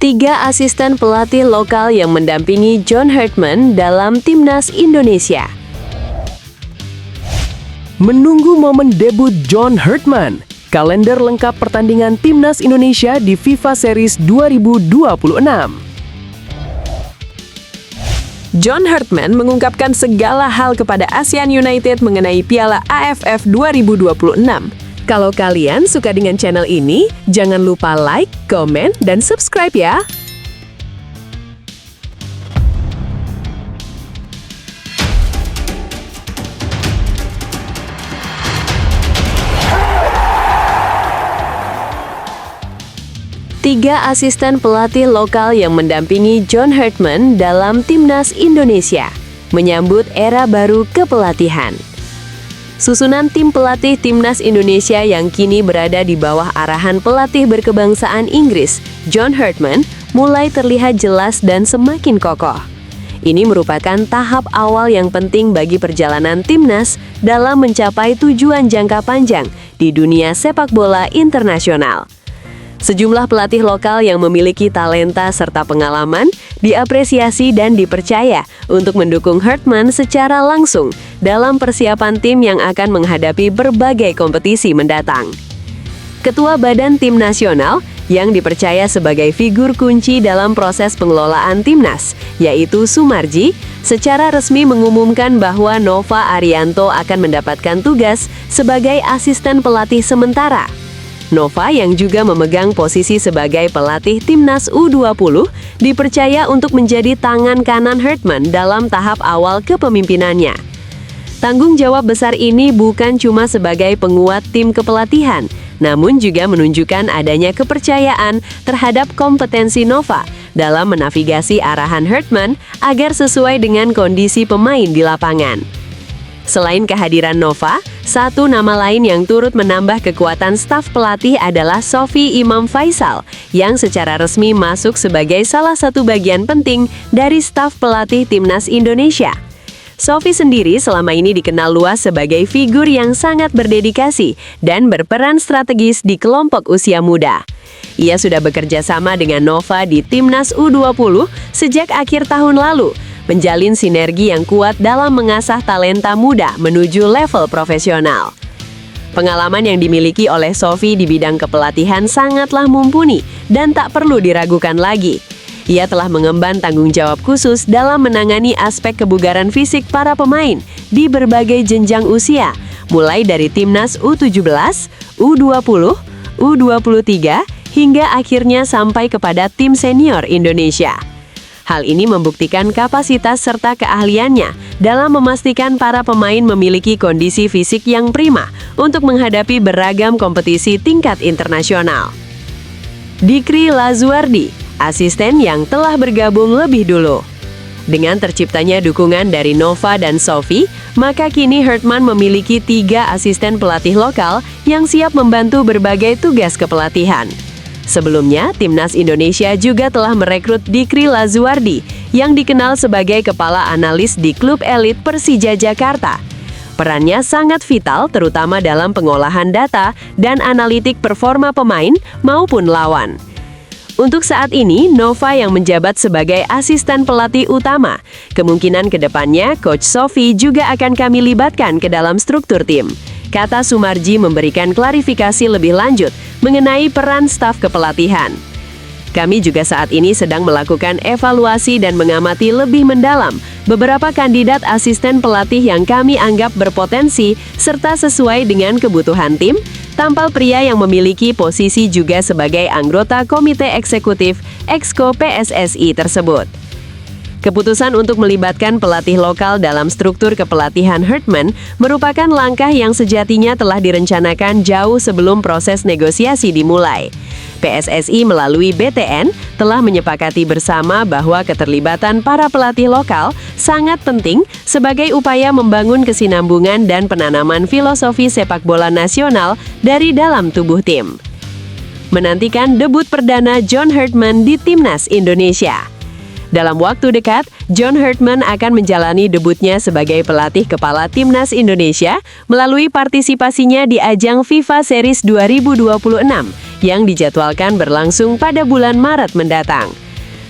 3 asisten pelatih lokal yang mendampingi John Hartman dalam Timnas Indonesia. Menunggu momen debut John Hartman, kalender lengkap pertandingan Timnas Indonesia di FIFA Series 2026. John Hartman mengungkapkan segala hal kepada ASEAN United mengenai Piala AFF 2026. Kalau kalian suka dengan channel ini, jangan lupa like, komen, dan subscribe ya! Tiga asisten pelatih lokal yang mendampingi John Hartman dalam Timnas Indonesia menyambut era baru kepelatihan. Susunan tim pelatih Timnas Indonesia yang kini berada di bawah arahan pelatih berkebangsaan Inggris, John Hartman, mulai terlihat jelas dan semakin kokoh. Ini merupakan tahap awal yang penting bagi perjalanan Timnas dalam mencapai tujuan jangka panjang di dunia sepak bola internasional. Sejumlah pelatih lokal yang memiliki talenta serta pengalaman diapresiasi dan dipercaya untuk mendukung Hartman secara langsung dalam persiapan tim yang akan menghadapi berbagai kompetisi mendatang. Ketua Badan Tim Nasional yang dipercaya sebagai figur kunci dalam proses pengelolaan Timnas, yaitu Sumarji, secara resmi mengumumkan bahwa Nova Arianto akan mendapatkan tugas sebagai asisten pelatih sementara. Nova yang juga memegang posisi sebagai pelatih Timnas U20 dipercaya untuk menjadi tangan kanan Hartman dalam tahap awal kepemimpinannya. Tanggung jawab besar ini bukan cuma sebagai penguat tim kepelatihan, namun juga menunjukkan adanya kepercayaan terhadap kompetensi Nova dalam menavigasi arahan Hartman agar sesuai dengan kondisi pemain di lapangan. Selain kehadiran Nova, satu nama lain yang turut menambah kekuatan staf pelatih adalah Sofi Imam Faisal, yang secara resmi masuk sebagai salah satu bagian penting dari staf pelatih Timnas Indonesia. Sofi sendiri selama ini dikenal luas sebagai figur yang sangat berdedikasi dan berperan strategis di kelompok usia muda. Ia sudah bekerja sama dengan Nova di Timnas U20 sejak akhir tahun lalu, menjalin sinergi yang kuat dalam mengasah talenta muda menuju level profesional. Pengalaman yang dimiliki oleh Sofi di bidang kepelatihan sangatlah mumpuni dan tak perlu diragukan lagi. Ia telah mengemban tanggung jawab khusus dalam menangani aspek kebugaran fisik para pemain di berbagai jenjang usia, mulai dari Timnas U17, U20, U23, hingga akhirnya sampai kepada tim senior Indonesia. Hal ini membuktikan kapasitas serta keahliannya dalam memastikan para pemain memiliki kondisi fisik yang prima untuk menghadapi beragam kompetisi tingkat internasional. Dikri Lazuardi, asisten yang telah bergabung lebih dulu. Dengan terciptanya dukungan dari Nova dan Sofi, maka kini Hartman memiliki 3 asisten pelatih lokal yang siap membantu berbagai tugas kepelatihan. Sebelumnya, Timnas Indonesia juga telah merekrut Dikri Lazuardi yang dikenal sebagai kepala analis di klub elit Persija Jakarta. Perannya sangat vital terutama dalam pengolahan data dan analitik performa pemain maupun lawan. Untuk saat ini, Nova yang menjabat sebagai asisten pelatih utama. Kemungkinan ke depannya, Coach Sofi juga akan kami libatkan ke dalam struktur tim. Kata Sumarji memberikan klarifikasi lebih lanjut mengenai peran staf kepelatihan. Kami juga saat ini sedang melakukan evaluasi dan mengamati lebih mendalam beberapa kandidat asisten pelatih yang kami anggap berpotensi serta sesuai dengan kebutuhan tim, tampal pria yang memiliki posisi juga sebagai anggota Komite Eksekutif Exco PSSI tersebut. Keputusan untuk melibatkan pelatih lokal dalam struktur kepelatihan Hartman merupakan langkah yang sejatinya telah direncanakan jauh sebelum proses negosiasi dimulai. PSSI melalui BTN telah menyepakati bersama bahwa keterlibatan para pelatih lokal sangat penting sebagai upaya membangun kesinambungan dan penanaman filosofi sepak bola nasional dari dalam tubuh tim. Menantikan debut perdana John Hartman di Timnas Indonesia. Dalam waktu dekat, John Hartman akan menjalani debutnya sebagai pelatih kepala Timnas Indonesia melalui partisipasinya di ajang FIFA Series 2026 yang dijadwalkan berlangsung pada bulan Maret mendatang.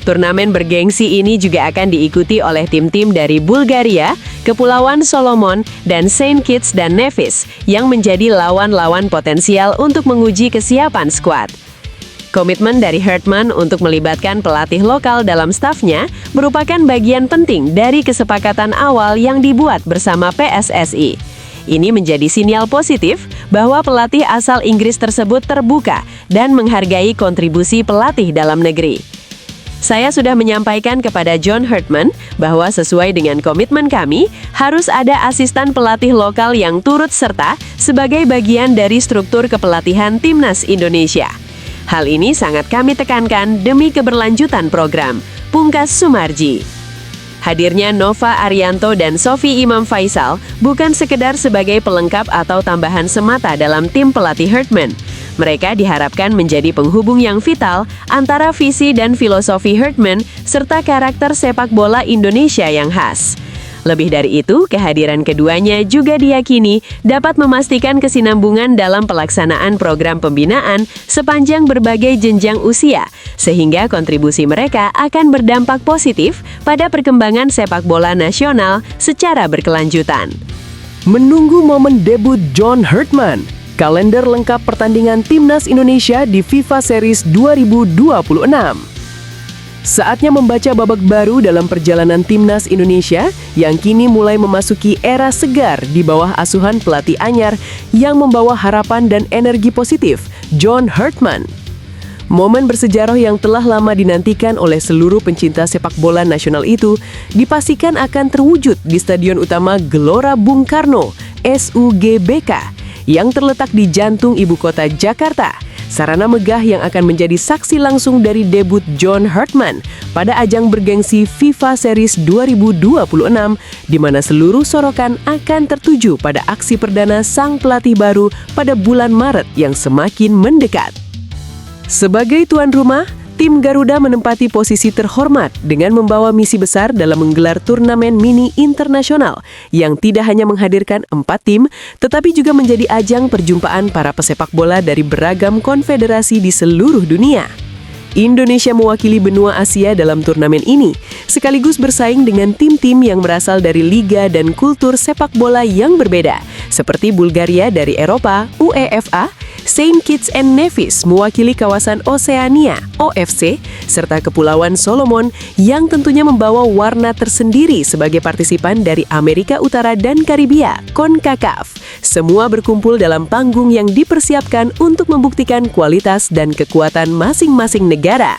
Turnamen bergengsi ini juga akan diikuti oleh tim-tim dari Bulgaria, Kepulauan Solomon, dan Saint Kitts dan Nevis yang menjadi lawan-lawan potensial untuk menguji kesiapan skuad. Komitmen dari Hartman untuk melibatkan pelatih lokal dalam stafnya merupakan bagian penting dari kesepakatan awal yang dibuat bersama PSSI. Ini menjadi sinyal positif bahwa pelatih asal Inggris tersebut terbuka dan menghargai kontribusi pelatih dalam negeri. Saya sudah menyampaikan kepada John Hartman bahwa sesuai dengan komitmen kami, harus ada asisten pelatih lokal yang turut serta sebagai bagian dari struktur kepelatihan Timnas Indonesia. Hal ini sangat kami tekankan demi keberlanjutan program, pungkas Sumarji. Hadirnya Nova Arianto dan Sofi Imam Faisal bukan sekedar sebagai pelengkap atau tambahan semata dalam tim pelatih Hartman. Mereka diharapkan menjadi penghubung yang vital antara visi dan filosofi Hartman serta karakter sepak bola Indonesia yang khas. Lebih dari itu, kehadiran keduanya juga diyakini dapat memastikan kesinambungan dalam pelaksanaan program pembinaan sepanjang berbagai jenjang usia, sehingga kontribusi mereka akan berdampak positif pada perkembangan sepak bola nasional secara berkelanjutan. Menunggu momen debut John Hartman, kalender lengkap pertandingan Timnas Indonesia di FIFA Series 2026. Saatnya membaca babak baru dalam perjalanan Timnas Indonesia yang kini mulai memasuki era segar di bawah asuhan pelatih anyar yang membawa harapan dan energi positif, John Hartman. Momen bersejarah yang telah lama dinantikan oleh seluruh pencinta sepak bola nasional itu dipastikan akan terwujud di Stadion Utama Gelora Bung Karno, SUGBK, yang terletak di jantung ibu kota Jakarta. Sarana megah yang akan menjadi saksi langsung dari debut John Hartman pada ajang bergengsi FIFA Series 2026, di mana seluruh sorokan akan tertuju pada aksi perdana sang pelatih baru pada bulan Maret yang semakin mendekat. Sebagai tuan rumah, tim Garuda menempati posisi terhormat dengan membawa misi besar dalam menggelar turnamen mini internasional yang tidak hanya menghadirkan 4 tim, tetapi juga menjadi ajang perjumpaan para pesepak bola dari beragam konfederasi di seluruh dunia. Indonesia mewakili benua Asia dalam turnamen ini, sekaligus bersaing dengan tim-tim yang berasal dari liga dan kultur sepak bola yang berbeda, seperti Bulgaria dari Eropa, UEFA, Saint Kitts and Nevis mewakili kawasan Oseania, OFC, serta Kepulauan Solomon yang tentunya membawa warna tersendiri sebagai partisipan dari Amerika Utara dan Karibia, CONCACAF. Semua berkumpul dalam panggung yang dipersiapkan untuk membuktikan kualitas dan kekuatan masing-masing negara.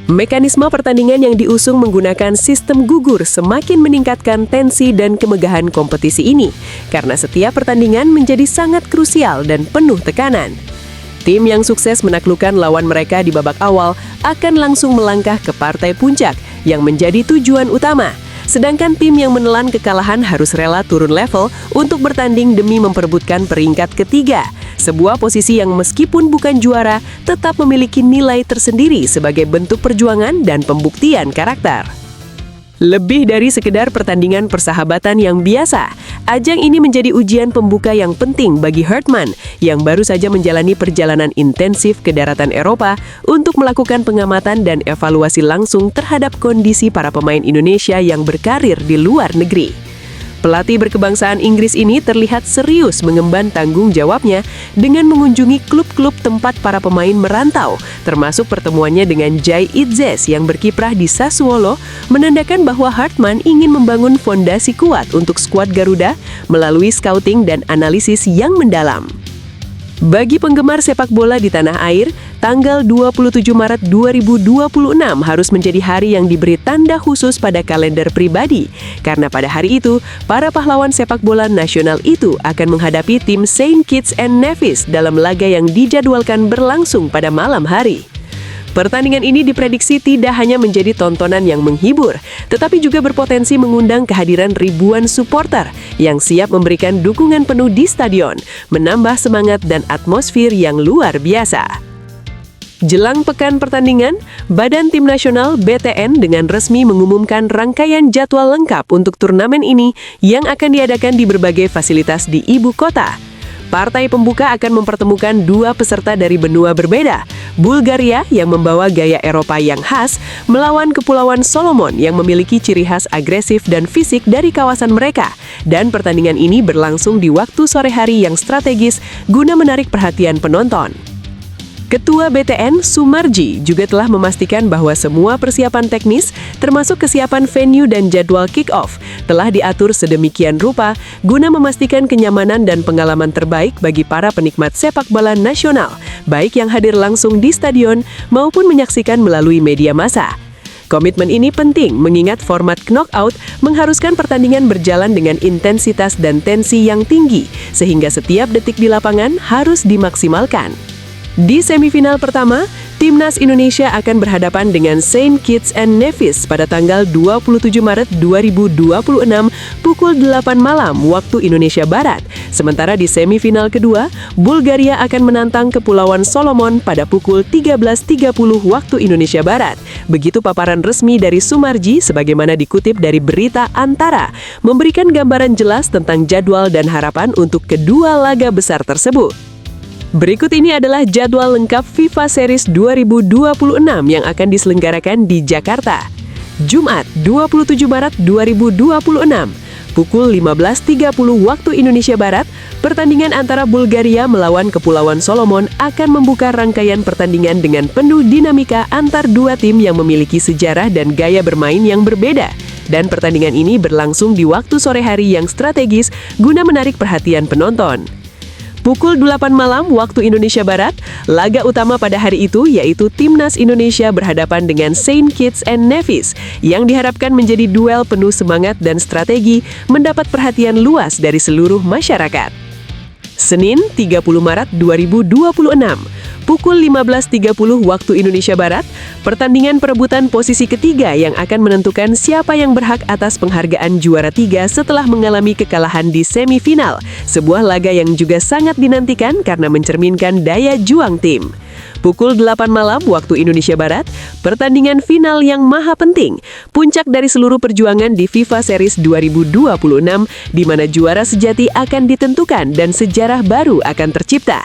Mekanisme pertandingan yang diusung menggunakan sistem gugur semakin meningkatkan tensi dan kemegahan kompetisi ini, karena setiap pertandingan menjadi sangat krusial dan penuh tekanan. Tim yang sukses menaklukkan lawan mereka di babak awal akan langsung melangkah ke partai puncak yang menjadi tujuan utama. Sedangkan tim yang menelan kekalahan harus rela turun level untuk bertanding demi memperebutkan peringkat ketiga. Sebuah posisi yang meskipun bukan juara, tetap memiliki nilai tersendiri sebagai bentuk perjuangan dan pembuktian karakter. Lebih dari sekedar pertandingan persahabatan yang biasa, ajang ini menjadi ujian pembuka yang penting bagi Hartman yang baru saja menjalani perjalanan intensif ke daratan Eropa untuk melakukan pengamatan dan evaluasi langsung terhadap kondisi para pemain Indonesia yang berkarir di luar negeri. Pelatih berkebangsaan Inggris ini terlihat serius mengemban tanggung jawabnya dengan mengunjungi klub-klub tempat para pemain merantau, termasuk pertemuannya dengan Jai Itzes yang berkiprah di Sassuolo, menandakan bahwa Hartman ingin membangun fondasi kuat untuk skuad Garuda melalui scouting dan analisis yang mendalam. Bagi penggemar sepak bola di tanah air, tanggal 27 Maret 2026 harus menjadi hari yang diberi tanda khusus pada kalender pribadi, karena pada hari itu, para pahlawan sepak bola nasional itu akan menghadapi tim Saint Kitts and Nevis dalam laga yang dijadwalkan berlangsung pada malam hari. Pertandingan ini diprediksi tidak hanya menjadi tontonan yang menghibur, tetapi juga berpotensi mengundang kehadiran ribuan supporter yang siap memberikan dukungan penuh di stadion, menambah semangat dan atmosfer yang luar biasa. Jelang pekan pertandingan, Badan Tim Nasional BTN dengan resmi mengumumkan rangkaian jadwal lengkap untuk turnamen ini yang akan diadakan di berbagai fasilitas di ibu kota. Partai pembuka akan mempertemukan dua peserta dari benua berbeda. Bulgaria yang membawa gaya Eropa yang khas melawan Kepulauan Solomon yang memiliki ciri khas agresif dan fisik dari kawasan mereka. Dan pertandingan ini berlangsung di waktu sore hari yang strategis guna menarik perhatian penonton. Ketua BTN, Sumarji, juga telah memastikan bahwa semua persiapan teknis, termasuk kesiapan venue dan jadwal kick-off, telah diatur sedemikian rupa guna memastikan kenyamanan dan pengalaman terbaik bagi para penikmat sepak bola nasional, baik yang hadir langsung di stadion maupun menyaksikan melalui media massa. Komitmen ini penting mengingat format knockout mengharuskan pertandingan berjalan dengan intensitas dan tensi yang tinggi, sehingga setiap detik di lapangan harus dimaksimalkan. Di semifinal pertama, Timnas Indonesia akan berhadapan dengan Saint Kitts and Nevis pada tanggal 27 Maret 2026 pukul 8 malam waktu Indonesia Barat. Sementara di semifinal kedua, Bulgaria akan menantang Kepulauan Solomon pada pukul 13.30 waktu Indonesia Barat. Begitu paparan resmi dari Sumarji sebagaimana dikutip dari berita Antara, memberikan gambaran jelas tentang jadwal dan harapan untuk kedua laga besar tersebut. Berikut ini adalah jadwal lengkap FIFA Series 2026 yang akan diselenggarakan di Jakarta. Jumat, 27 Maret 2026, pukul 15.30 waktu Indonesia Barat, pertandingan antara Bulgaria melawan Kepulauan Solomon akan membuka rangkaian pertandingan dengan penuh dinamika antar dua tim yang memiliki sejarah dan gaya bermain yang berbeda. Dan pertandingan ini berlangsung di waktu sore hari yang strategis guna menarik perhatian penonton. Pukul 8 malam waktu Indonesia Barat, laga utama pada hari itu yaitu Timnas Indonesia berhadapan dengan Saint Kitts and Nevis yang diharapkan menjadi duel penuh semangat dan strategi mendapat perhatian luas dari seluruh masyarakat. Senin, 30 Maret 2026, pukul 15.30 waktu Indonesia Barat, pertandingan perebutan posisi ketiga yang akan menentukan siapa yang berhak atas penghargaan juara 3 setelah mengalami kekalahan di semifinal, sebuah laga yang juga sangat dinantikan karena mencerminkan daya juang tim. Pukul 8 malam waktu Indonesia Barat, pertandingan final yang maha penting, puncak dari seluruh perjuangan di FIFA Series 2026, di mana juara sejati akan ditentukan dan sejarah baru akan tercipta.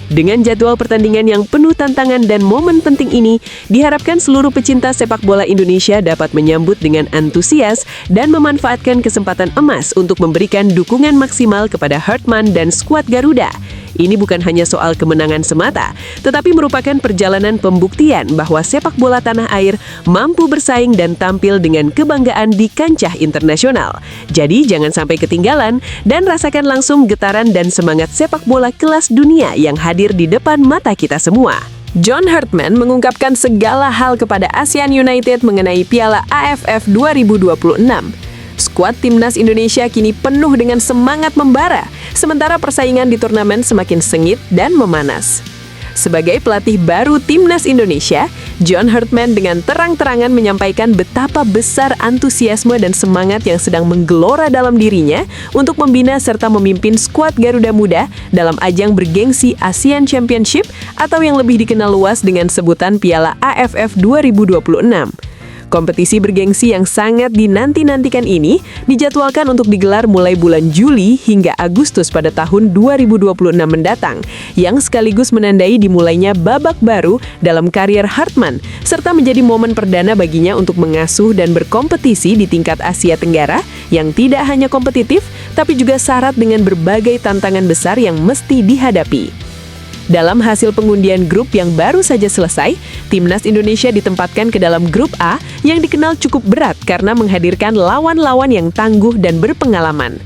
Dengan jadwal pertandingan yang penuh tantangan dan momen penting ini, diharapkan seluruh pecinta sepak bola Indonesia dapat menyambut dengan antusias dan memanfaatkan kesempatan emas untuk memberikan dukungan maksimal kepada Hartman dan skuad Garuda. Ini bukan hanya soal kemenangan semata, tetapi merupakan perjalanan pembuktian bahwa sepak bola tanah air mampu bersaing dan tampil dengan kebanggaan di kancah internasional. Jadi jangan sampai ketinggalan dan rasakan langsung getaran dan semangat sepak bola kelas dunia yang hadir di depan mata kita semua. John Hartman mengungkapkan segala hal kepada ASEAN United mengenai Piala AFF 2026. Skuad Timnas Indonesia kini penuh dengan semangat membara, sementara persaingan di turnamen semakin sengit dan memanas. Sebagai pelatih baru Timnas Indonesia, John Hartman dengan terang-terangan menyampaikan betapa besar antusiasme dan semangat yang sedang menggelora dalam dirinya untuk membina serta memimpin skuad Garuda Muda dalam ajang bergengsi ASEAN Championship atau yang lebih dikenal luas dengan sebutan Piala AFF 2026. Kompetisi bergengsi yang sangat dinanti-nantikan ini dijadwalkan untuk digelar mulai bulan Juli hingga Agustus pada tahun 2026 mendatang, yang sekaligus menandai dimulainya babak baru dalam karier Hartman, serta menjadi momen perdana baginya untuk mengasuh dan berkompetisi di tingkat Asia Tenggara yang tidak hanya kompetitif, tapi juga syarat dengan berbagai tantangan besar yang mesti dihadapi. Dalam hasil pengundian grup yang baru saja selesai, Timnas Indonesia ditempatkan ke dalam grup A yang dikenal cukup berat karena menghadirkan lawan-lawan yang tangguh dan berpengalaman.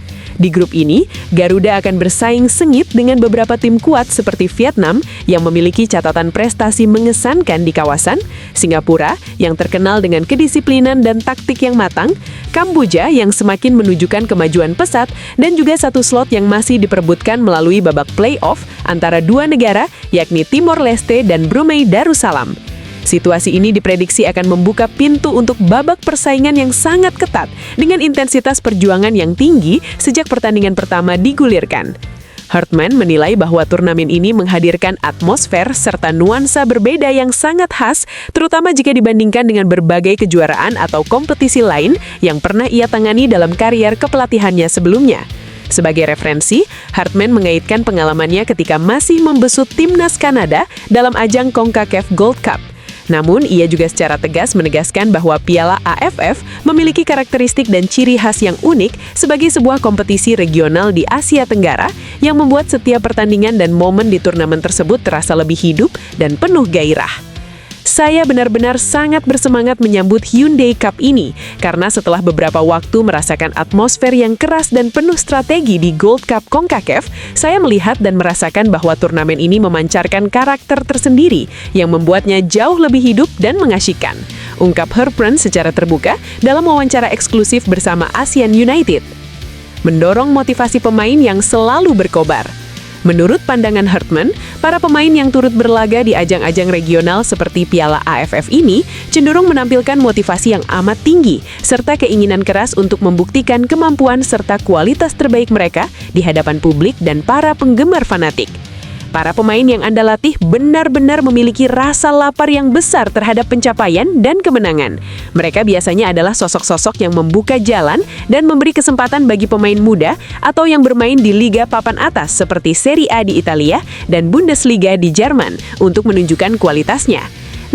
Di grup ini, Garuda akan bersaing sengit dengan beberapa tim kuat seperti Vietnam yang memiliki catatan prestasi mengesankan di kawasan, Singapura yang terkenal dengan kedisiplinan dan taktik yang matang, Kamboja yang semakin menunjukkan kemajuan pesat, dan juga satu slot yang masih diperebutkan melalui babak play-off antara dua negara yakni Timor Leste dan Brunei Darussalam. Situasi ini diprediksi akan membuka pintu untuk babak persaingan yang sangat ketat dengan intensitas perjuangan yang tinggi sejak pertandingan pertama digulirkan. Hartman menilai bahwa turnamen ini menghadirkan atmosfer serta nuansa berbeda yang sangat khas, terutama jika dibandingkan dengan berbagai kejuaraan atau kompetisi lain yang pernah ia tangani dalam karier kepelatihannya sebelumnya. Sebagai referensi, Hartman mengaitkan pengalamannya ketika masih membesut timnas Kanada dalam ajang CONCACAF Gold Cup. Namun, ia juga secara tegas menegaskan bahwa Piala AFF memiliki karakteristik dan ciri khas yang unik sebagai sebuah kompetisi regional di Asia Tenggara yang membuat setiap pertandingan dan momen di turnamen tersebut terasa lebih hidup dan penuh gairah. Saya benar-benar sangat bersemangat menyambut Hyundai Cup ini karena setelah beberapa waktu merasakan atmosfer yang keras dan penuh strategi di Gold Cup CONCACAF, saya melihat dan merasakan bahwa turnamen ini memancarkan karakter tersendiri yang membuatnya jauh lebih hidup dan mengasyikkan, ungkap Hartman secara terbuka dalam wawancara eksklusif bersama ASEAN United. Mendorong motivasi pemain yang selalu berkobar. Menurut pandangan Hartman, para pemain yang turut berlaga di ajang-ajang regional seperti Piala AFF ini cenderung menampilkan motivasi yang amat tinggi serta keinginan keras untuk membuktikan kemampuan serta kualitas terbaik mereka di hadapan publik dan para penggemar fanatik. Para pemain yang Anda latih benar-benar memiliki rasa lapar yang besar terhadap pencapaian dan kemenangan. Mereka biasanya adalah sosok-sosok yang membuka jalan dan memberi kesempatan bagi pemain muda atau yang bermain di liga papan atas seperti Serie A di Italia dan Bundesliga di Jerman untuk menunjukkan kualitasnya.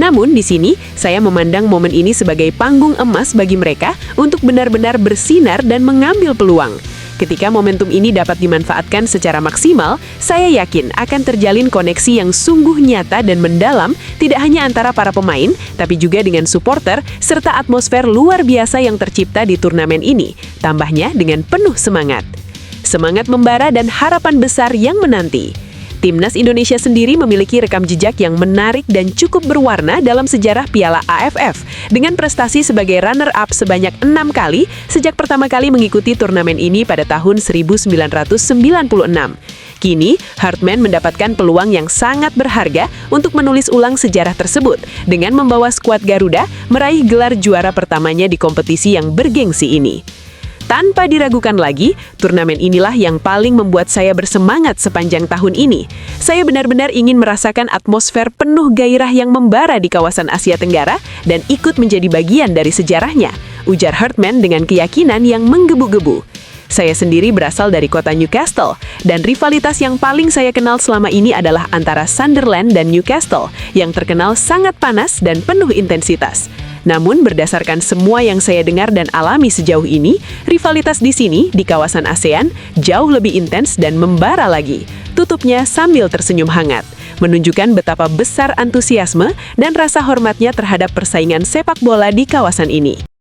Namun di sini, saya memandang momen ini sebagai panggung emas bagi mereka untuk benar-benar bersinar dan mengambil peluang. Ketika momentum ini dapat dimanfaatkan secara maksimal, saya yakin akan terjalin koneksi yang sungguh nyata dan mendalam, tidak hanya antara para pemain, tapi juga dengan supporter, serta atmosfer luar biasa yang tercipta di turnamen ini, tambahnya dengan penuh semangat. Semangat membara dan harapan besar yang menanti. Timnas Indonesia sendiri memiliki rekam jejak yang menarik dan cukup berwarna dalam sejarah Piala AFF, dengan prestasi sebagai runner-up sebanyak 6 kali sejak pertama kali mengikuti turnamen ini pada tahun 1996. Kini, Hartman mendapatkan peluang yang sangat berharga untuk menulis ulang sejarah tersebut dengan membawa skuad Garuda meraih gelar juara pertamanya di kompetisi yang bergengsi ini. Tanpa diragukan lagi, turnamen inilah yang paling membuat saya bersemangat sepanjang tahun ini. Saya benar-benar ingin merasakan atmosfer penuh gairah yang membara di kawasan Asia Tenggara dan ikut menjadi bagian dari sejarahnya, ujar Hartman dengan keyakinan yang menggebu-gebu. Saya sendiri berasal dari kota Newcastle, dan rivalitas yang paling saya kenal selama ini adalah antara Sunderland dan Newcastle, yang terkenal sangat panas dan penuh intensitas. Namun berdasarkan semua yang saya dengar dan alami sejauh ini, rivalitas di sini, di kawasan ASEAN, jauh lebih intens dan membara lagi. Tutupnya sambil tersenyum hangat, menunjukkan betapa besar antusiasme dan rasa hormatnya terhadap persaingan sepak bola di kawasan ini.